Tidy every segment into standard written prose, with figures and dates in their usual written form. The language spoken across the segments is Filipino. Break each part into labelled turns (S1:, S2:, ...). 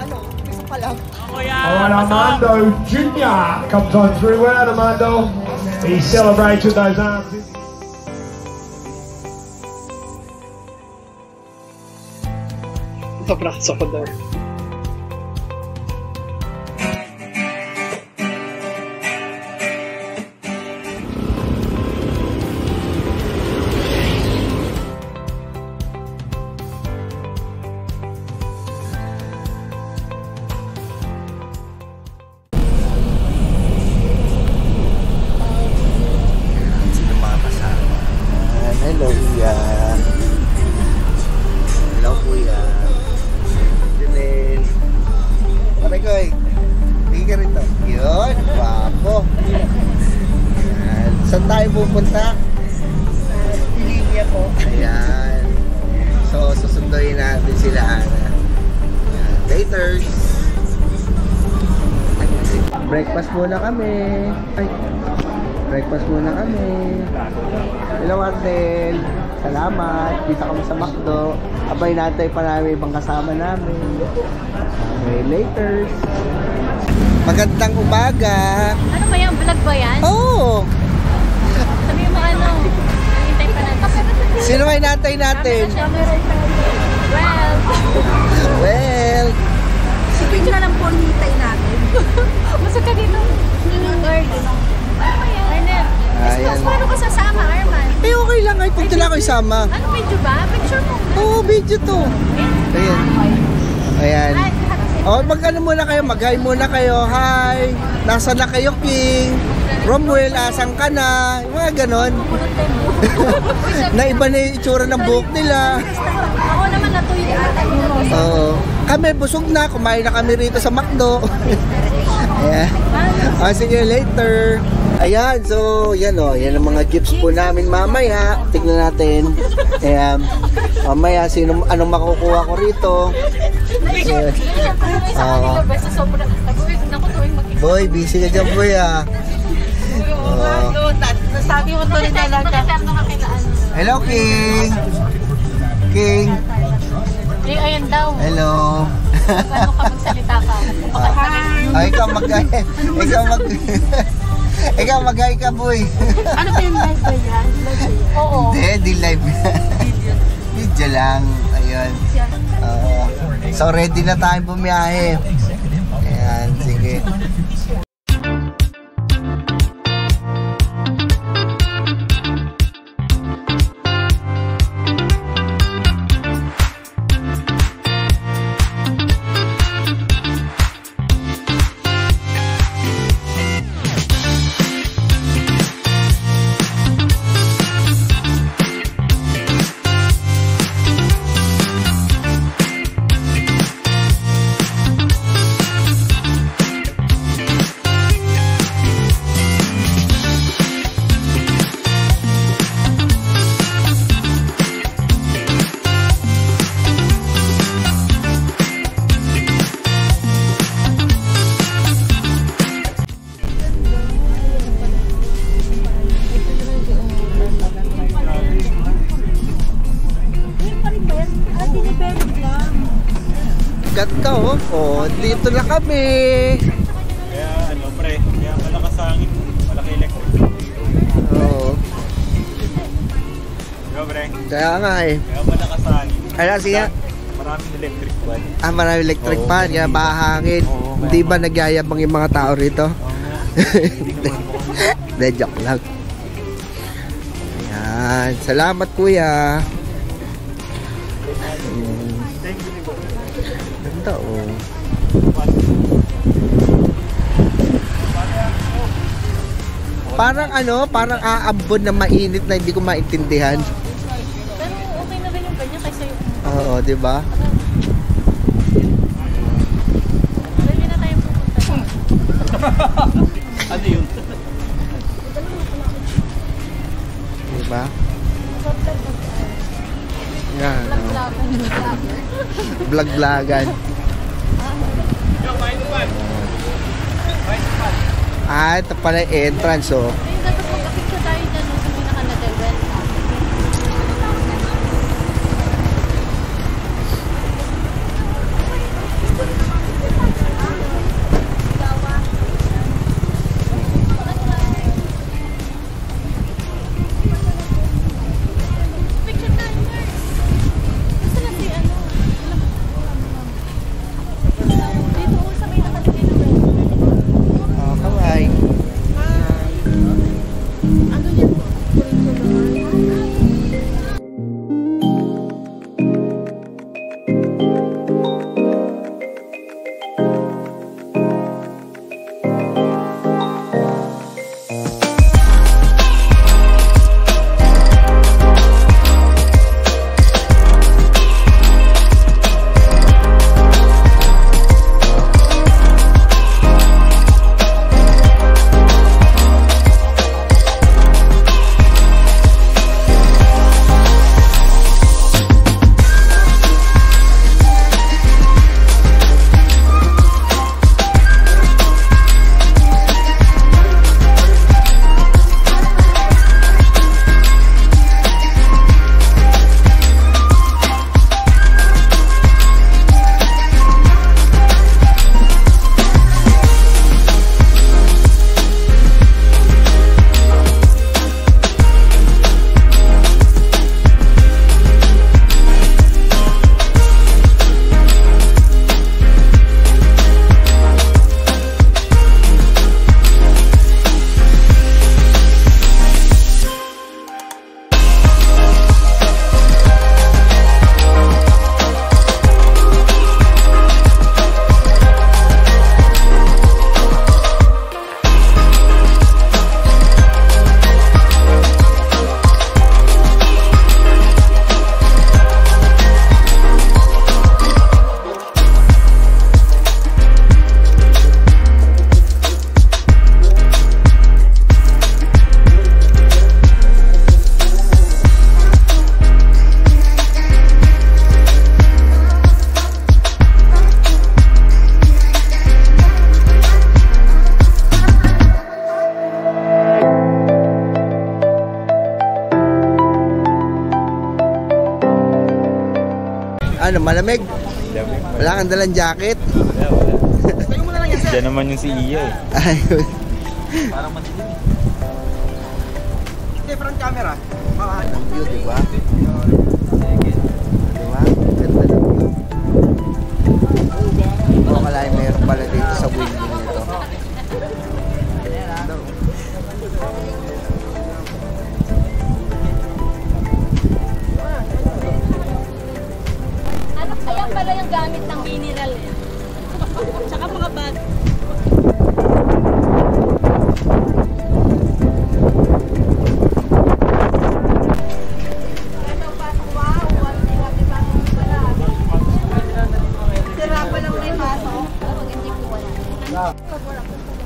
S1: Ano, isa pa lang.
S2: Armando Jr. comes on through. Well, Armando, he celebrates with those arms.
S3: Pabraso ko daw.
S4: Hello, Kuya. Hello, Kuya. Janelle. Paray ko eh. Hindi ka rito. Yun, wapo. Saan tayo pupunta?
S1: Linya po.
S4: Ayan. So, susunduin natin sila, Ana. Ayan. Later. Breakfast muna kami. Ay. Breakfast muna kami. Hello, Martel. Salamat. Kita kami sa McDo. Abay natin pa namin ibang kasama namin. Okay, later. Magandang umaga.
S5: Ano ba yan? Vlog ba yan?
S4: Oo.
S5: Sabi mo ano? Hintay pa natin.
S4: Sino ay natay natin? Well.
S1: Si Pidge na lang po ang hintay natin.
S5: Masok ka dito. Lord. Ano ba yan? Arnel.
S4: Ayan.
S5: Paano ka sasama, Arman?
S4: Eh, okay lang. Ay, punta na ako isama.
S5: Ano video ba? Picture mo.
S4: Oo, video to. Ayan. Ayan. Oh, mag-ano muna kayo? Mag-hi muna kayo. Hi. Nasaan na kayo, King? Romwell, asan ka na? Yung mga ganon. Naiba na yung itsura ng buhok nila.
S5: Ako naman natuloy ata.
S4: Oo. Kami, busog na. Kumain na kami rito sa McDo. Ayan. I'll see you later. Ayan, so yan o. Yan ang mga gifts po namin mamaya. Tignan natin. Ayan. Mamaya, anong makukuha ko rito. Boy, busy ka dyan, boy, ah.
S5: Nasabi mo tuloy talaga.
S4: Hello, King. King.
S5: Eh, ayun daw.
S4: Hello.
S5: Paano ka magsalita ka?
S4: Ay, ikaw ikaw mag-hi ka, boy.
S5: Ano ba yung live ba yan? Oo.
S4: Hindi, live. Video lang. Ayun. So, ready na tayo bumiyahe. Ayan, sige. Ganda oh. Oh, dito na kami.
S3: Kaya ano pre, kaya malakas sa hangin, malaki electric.
S4: Oo.
S3: Diba pre?
S4: Kaya nga eh.
S3: Kaya malakas sa hangin.
S4: Kaya siya.
S3: Maraming electric fan.
S4: Ah, maraming electric fan. Kaya bahangin. Hindi ba nagyayabang yung mga tao rito? Hindi, joke lang. Ayan. Salamat, kuya. Ganda oh. Parang ano, parang aambon na mainit na hindi ko maintindihan.
S5: Pero okay na rin yung kanya kaysa yung...
S4: Oo, di ba?
S5: Pwede na tayong pupunta.
S3: Ano yun?
S4: Di ba? Yan. Vlog-vlogan. Ah, ito pala yung entrance oh.
S5: Ayun, dapat magka-picture tayo dyan sa pinaka-level.
S4: Ano, malamig?
S3: Lamig.
S4: Wala kang dalang jacket?
S3: Wala. Diyan naman yung si Iya eh.
S4: Ayun.
S1: Parang madilim. Hindi, front camera.
S4: Ang view, diba? Diba? Ganda ng view. Ako kalahin mayroon pala dito sa windmill nito.
S5: Ano kaya pala yung gamit ng mineral eh? Tsaka mga bag.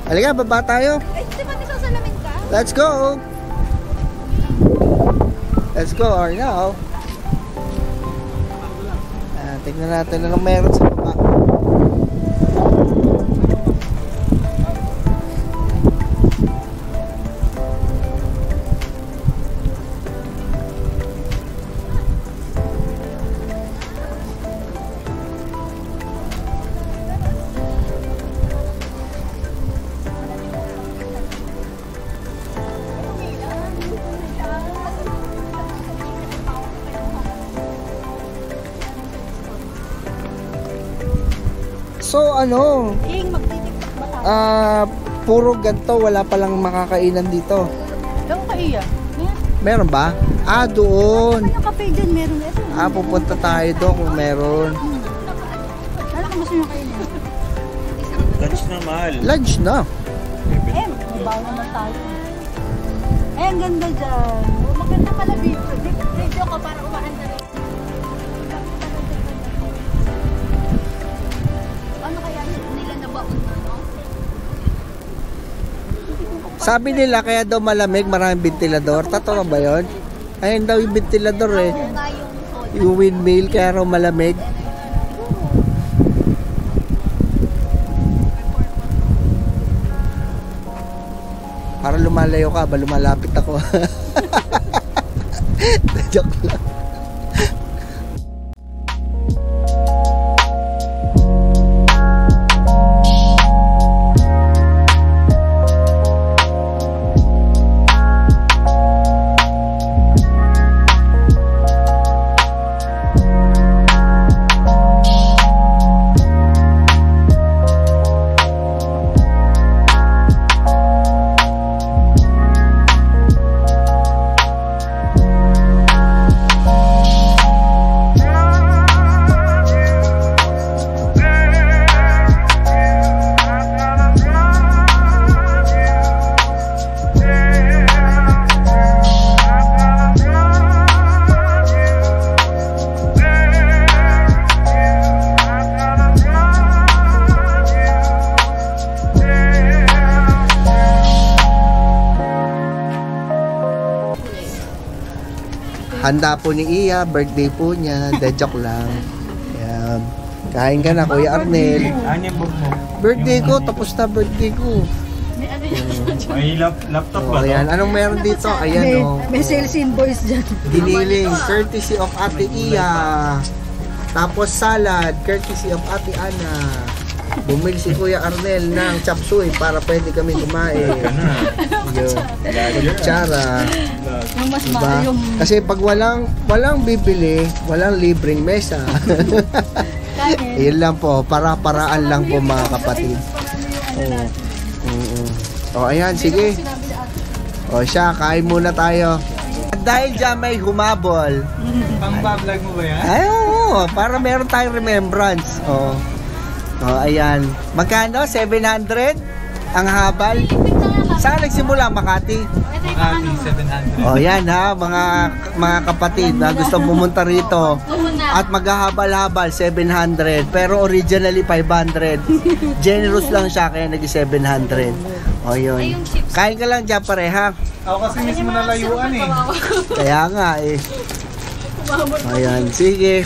S4: Halika, baba tayo.
S5: Eh, di ba may sasalamin ka?
S4: Let's go! Let's go, Arnel. Tignan natin ano meron sa baba. So ano,
S5: King, magtitiktok ba tayo?
S4: puro ganto, wala palang makakainan dito.
S5: Yung kaiya?
S4: Meron ba? Doon.
S5: Yung cafe dyan, meron ito.
S4: Pupunta tayo doon kung meron.
S5: Ano ka gusto nyo kainin?
S3: Lunch na mahal.
S4: Lunch na.
S5: Eh, mabaw naman tayo. Eh, ang ganda dyan. Maganda pala video. Video ko para umaanda rin. Ano kaya nila nabaon na, no?
S4: Sabi nila kaya daw malamig, maraming ventilador. Totoo ba yun? Ayun daw yung ventilador eh.
S5: Kung nga yung soda.
S4: Yung windmill kaya raw malamig. Para lumalayo ka ba? Lumalapit ako. Joke lang. Handa po ni Iya, birthday po niya. De joke lang. Ayan. Kain ka na, Kuya Arnel.
S3: Ano yung book mo?
S4: Birthday ko, tapos na birthday ko.
S3: May laptop ba?
S4: Ayan, anong meron dito? Ayan o.
S1: May sales invoice dyan.
S4: Giniling, courtesy of Ate Iya. Tapos salad, courtesy of Ate Ana. Bumili si Kuya Arnel ng chop suey para pwede kami kumain. Yun. Kutsara.
S5: Yung mas
S4: Diba?
S5: mahal yung
S4: Kasi pag walang bibili, walang libreng mesa.
S5: kanin.
S4: Yun lang po, para-paraan lang po mga kapatid. O ayan, sige. O siya, kain muna tayo. Dahil dyan may humabol.
S3: Pang-vlog mo ba yan?
S4: Ay, oo, para meron tayong remembrance. O ayan. Magkano? 700? Ang habal? Saan nagsimula? Makati?
S3: Makati, 700.
S4: O yan ha, mga kapatid na gusto pumunta rito. At maghahabal-habal, 700. Pero originally, 500. Generous lang siya, kaya nag-700. O yun. Kain ka lang dyan pareha.
S3: Ako kasi mismo na layuan eh.
S4: Kaya nga eh. Ayan, sige.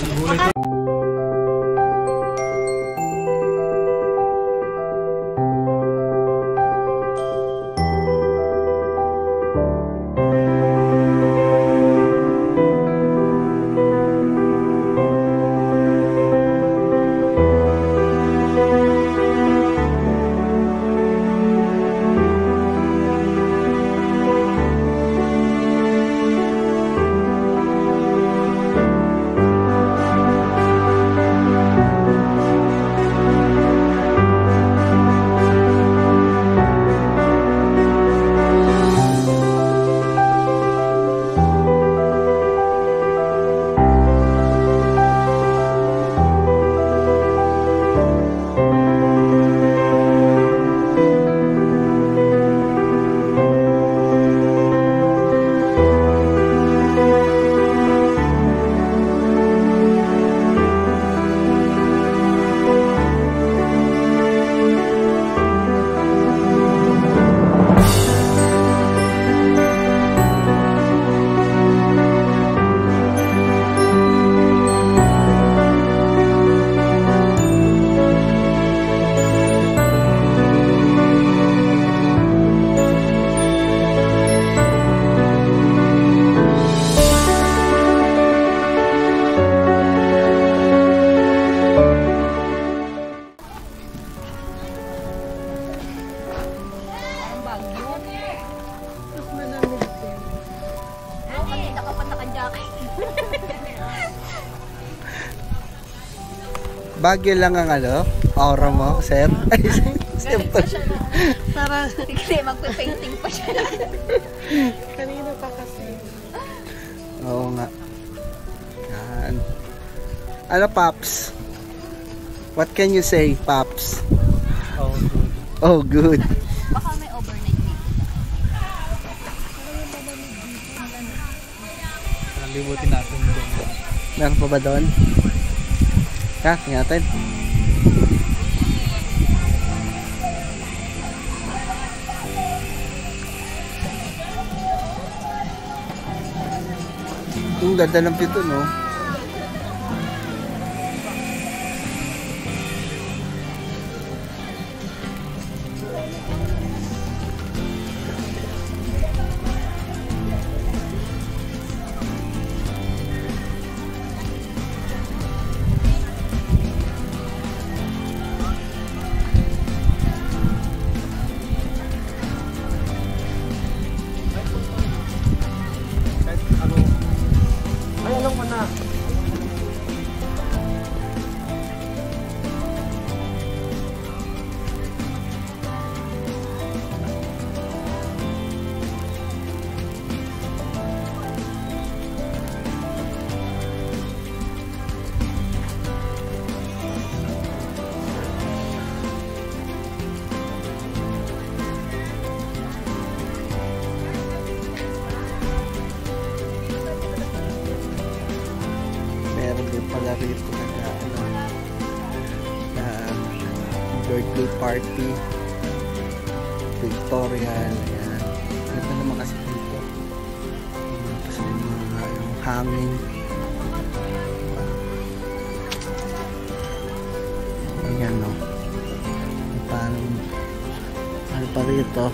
S4: Bagyo lang ang ano, aura mo, sir. Ay, sir.
S5: Para hindi magpe-painting pa siya.
S6: Kanina pa kasi.
S4: Oo nga. Yan. Ano, Pops? What can you say, Pops?
S3: Oh, good.
S4: Oh, good.
S5: Baka may overnight dito.
S3: Nalibutin natin doon.
S4: Meron pa ba doon? Ha, tingnan natin. Ang ganda ng pito, no? Pala rito birthday party Victorial, ayan. Ito naman kasi dito kasi yung hangin, ayan, no? Parang ano pa rito,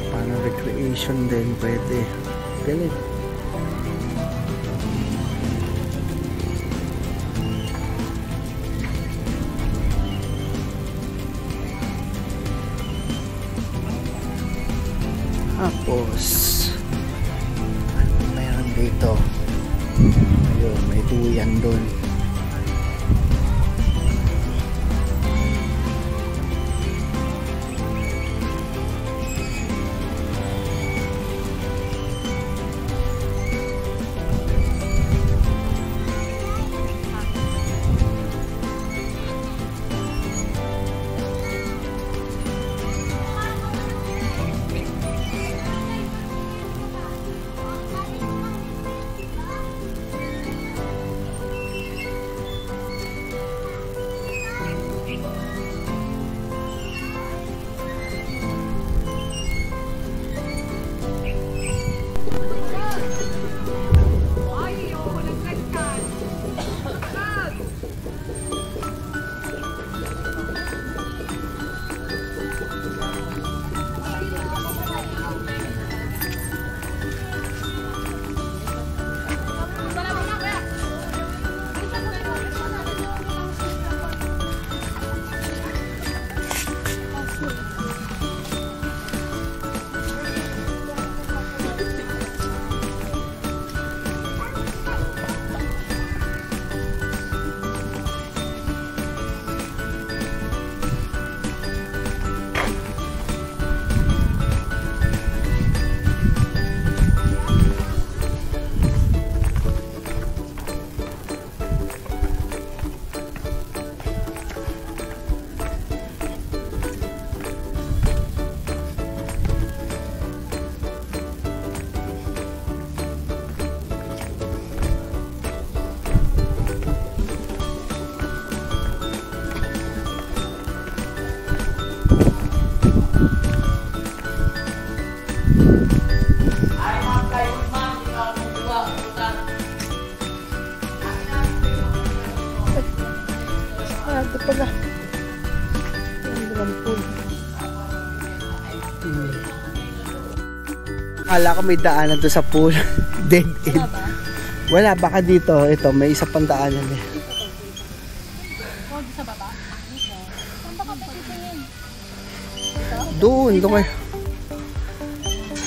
S4: parang recreation din pwede, galing. Tapos ano mayroon dito, ayun, may duyan doon.
S6: Ito pala. Ang pool.
S4: Akala ko may daanan to sa pool. Dead end. Wala, baka dito. Ito, may isa pang daanan eh.
S5: Sa baba? Saan ba ka pa dito yun?
S4: Doon kayo.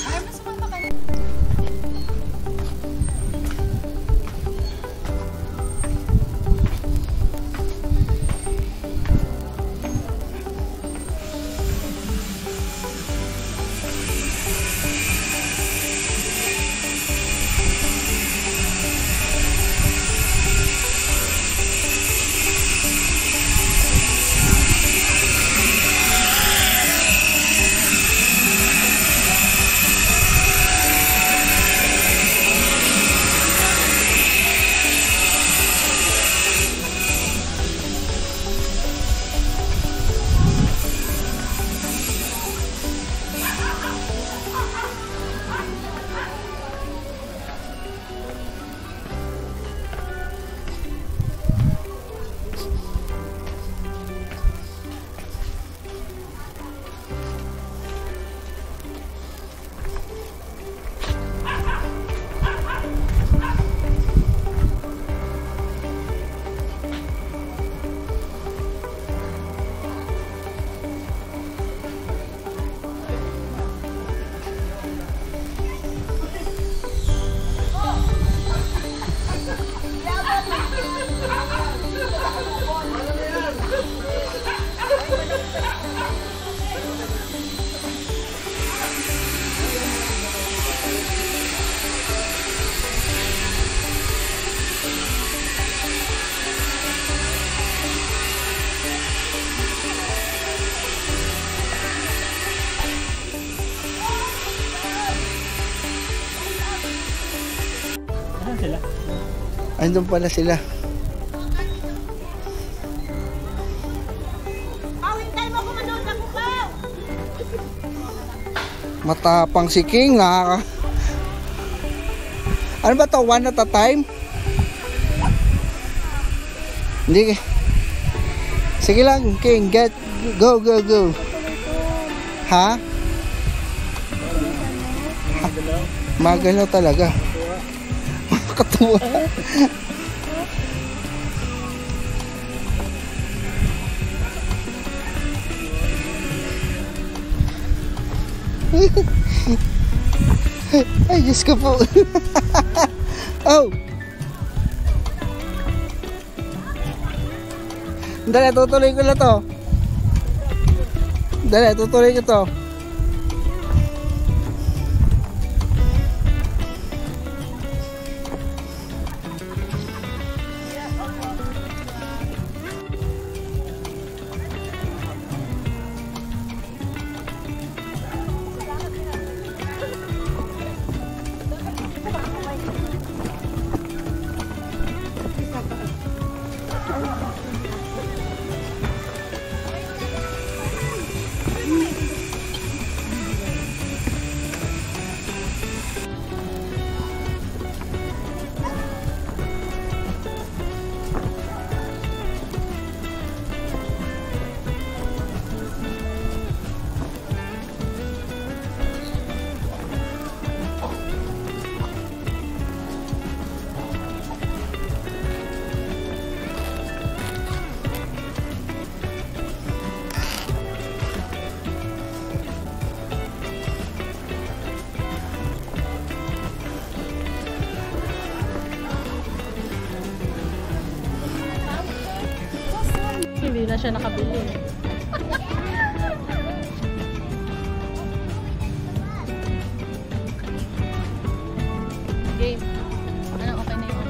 S5: Ay, mas mata ka na.
S3: Saan sila?
S4: Andun pala sila. Matapang si King, nakaka... Ano ba to? One at a time? Hindi. Sige lang, King. Get. Go, go, go. Ha? Magano talaga. Makakatuwa. Ay, Diyos ko po. Oh! Dali, tutuloy ko na to. Dali, tutuloy ko to.
S6: Hindi na siya nakabili. Game. Ano, okay na yun.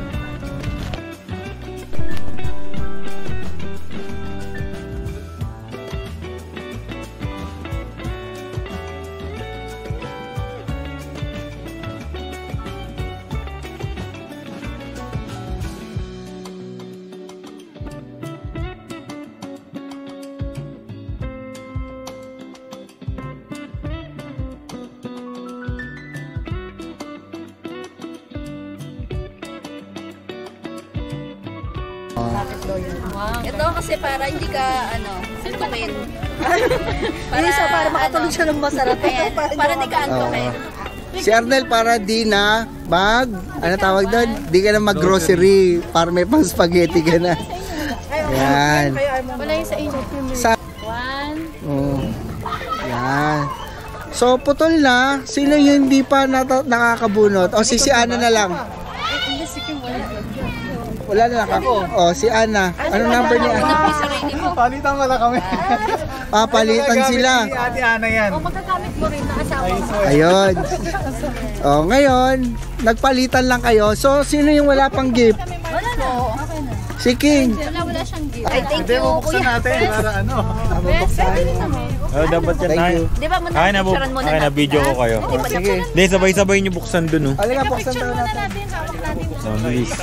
S5: Ito kasi para hindi ka, antukin.
S1: Para makatulog siya ng masarap.
S5: Ayan, para hindi ka antukin.
S4: Si Arnel para di na ano tawag doon? Di ka na mag-grocery para may pang spaghetti ka na. Yan.
S6: Wala yung sa inyo.
S4: Sa oh. Yan. So putol na. Sino yung hindi pa nakakabunot? O si Ana na lang. Wala na lang ako. O si Ana. Anong number niya?
S1: Palitan mo lang kami.
S4: Papalitan sila.
S1: Ate Ana yan.
S6: O magagamit mo rin na asawa mo.
S4: Ayun. O ngayon, nagpalitan lang kayo. So sino yung wala pang gift?
S5: Wala na. Okay na.
S4: Si King.
S6: Wala siyang gift.
S5: Ay, thank you,
S1: Buksan
S5: kuya.
S1: natin para ano.
S3: Oh, dapat yan.
S4: Thank you.
S5: Di ba,
S3: Ay na,
S5: picturean muna
S3: na video ko kayo.
S4: Sige.
S3: Hindi, sabay-sabay nyo buksan dun, oh.
S4: Halika, buksan daw natin.
S3: So, bilis.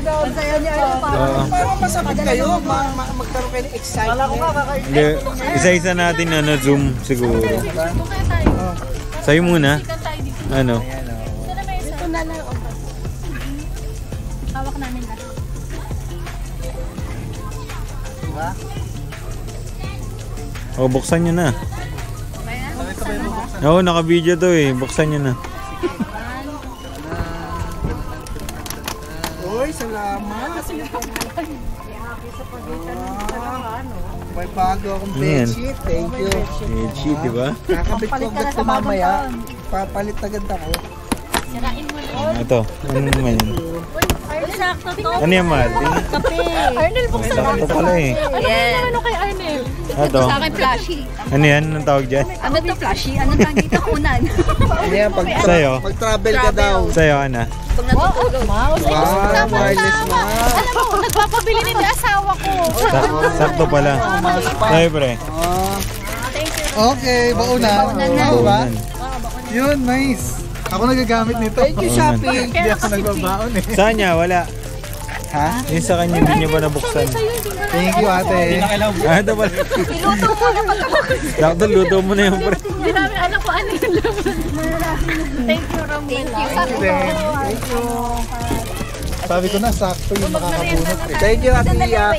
S1: Masaya niya ano pa.
S4: Parang masabit kayo. Magkaroon kayo ng excitement.
S1: Kala ko nga kakain.
S3: Hindi, isa-isa natin, zoom siguro. Sa'yo muna. Ano?
S6: Ito na lang. Hawak namin lahat.
S3: O, buksan nyo na. Oo, naka-video to eh. Buksan nyo na.
S4: Uy, salamat. May bago akong
S3: Ayan.
S4: bedsheet. Thank you.
S3: Bedsheet, di ba?
S4: Kakabit ko agad ko mamaya. Papalit agad ako.
S6: Sirain mo na.
S3: Ito. Ano naman yun?
S6: Ay, sakto to.
S3: Ano yan, Mahal?
S6: Kape. Arnel, buksan
S3: Sakto
S6: natin.
S3: pala eh.
S5: Yes.
S6: Ano kay Arnel?
S3: Ito.
S5: Sa akin, flashy.
S3: Ano yan? Anong tawag dyan?
S5: Ano to, flashy? Ano tawag dito? Kunan.
S4: Ano yan,
S3: Sa'yo?
S4: pag-travel ka daw.
S3: Sa'yo, Ana?
S5: Pag natutulog.
S6: Wow,
S4: Wow, wireless mo.
S6: Alam mo, nagpapabili din yung asawa ko.
S3: Sakto pala. Sa'yo, pre.
S4: Okay, bauna.
S5: Baunan na.
S4: Diba?
S3: Baunan.
S4: Yun, nice.
S7: Ako nagagamit nito.
S4: Thank you, Shopee.
S7: Hindi ako nagbabaon eh.
S3: Saan niya? Wala.
S7: Ha?
S3: Yung sa kanya, hindi niya ba nabuksan?
S7: Thank you, ate.
S3: Ito pala.
S6: Iluto mo na pagkabukod.
S3: Sakto, luto mo na yung pre.
S6: Hindi namin alam kung ano yung laman. Thank you, Romel.
S7: Thank you. Sabi ko na, sakto yung makakabunot eh.
S4: Thank you, Ate Lia.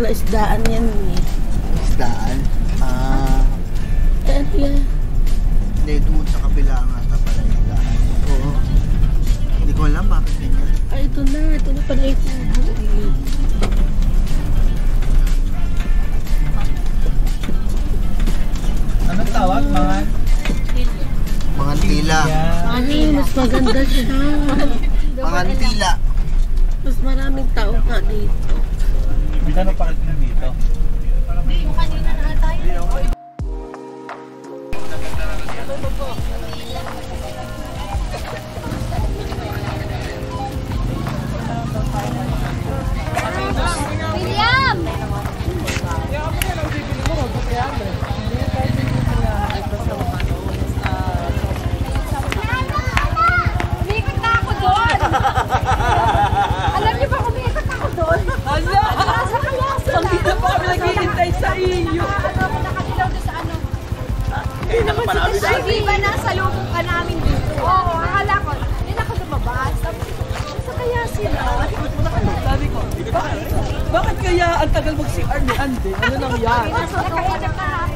S1: Isdaan yan eh.
S4: Isdaan?
S1: Yan.
S4: Hindi, doon sa kabila nga ata pala yung isdaan. Oo. Hindi ko alam bakit ganyan.
S1: Ay, ito na pala yung kubo eh.
S7: Anong tawag, mga?
S4: Mga tila.
S1: Ay, mas maganda siya.
S4: Mga tila.
S1: Mas maraming tao ka dito.
S7: Ano pa rin dito?
S6: William! Umikot na ako doon! Alam niyo ba kumikot ako doon? Nasa kalasa na!
S1: Hindi na pa kami naghihintay sa iyo.
S6: Ako nakadilaw doon sa ano? Di ba nasa lubong ka namin dito? Oo, akala ko. Hindi na ako lumabas. Nasa kaya sila.
S1: Sabi ko, bakit kaya ang tagal mag-CR ni Andy? Ano nang yan?
S6: Nakainap na ako.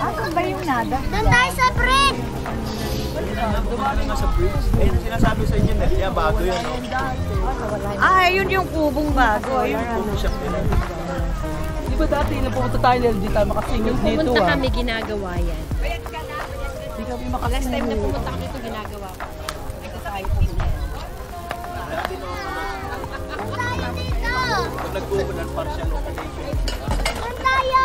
S6: Asan ba yung nada? Doon tayo sa bridge!
S7: Dumami nga sa bridge. Ayun ang sinasabi sa inyo na. Yeah, bago yun.
S1: Ah, yun yung kubong bago.
S7: Ayun, puno siya.
S1: Di ba dati na pumunta tayo na hindi tayo makasingit dito
S6: Pumunta kami, ginagawa yan.
S1: Hindi kami
S6: Last
S1: makasingit.
S6: time na pumunta kami ito, ginagawa ko. Ito tayo pumunta.
S7: Pag nagbubulan, partial occupation.
S6: Doon tayo!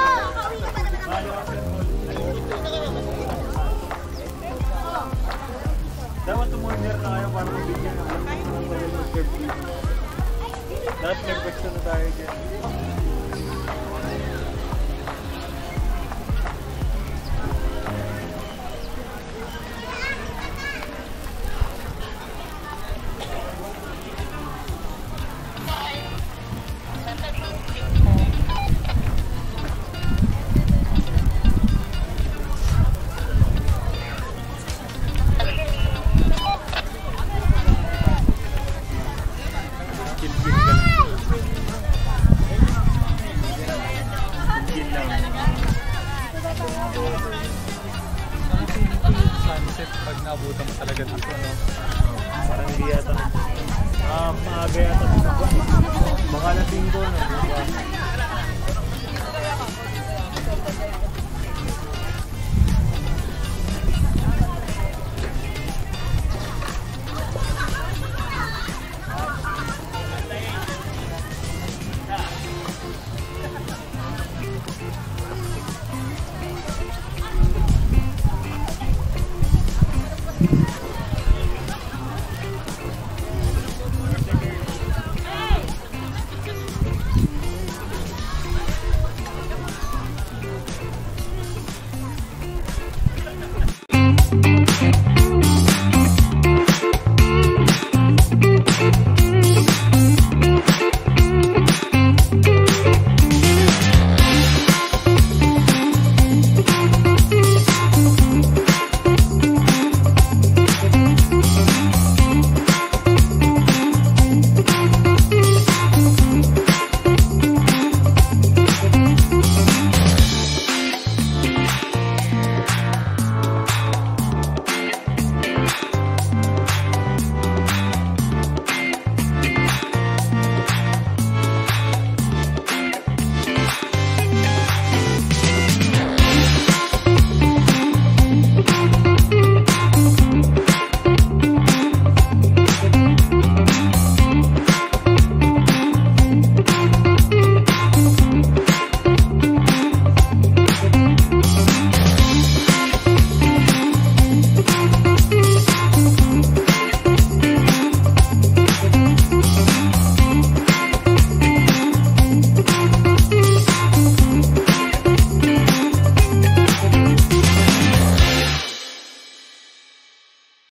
S3: Dapat tumorder na kayo para mabigyan ng curve dito. Dapat nag-pwesto na tayo dyan.
S7: Pag naabutan mo talaga dito, no?
S3: Parang hindi yata. Maaga yata. Baka na 5 na.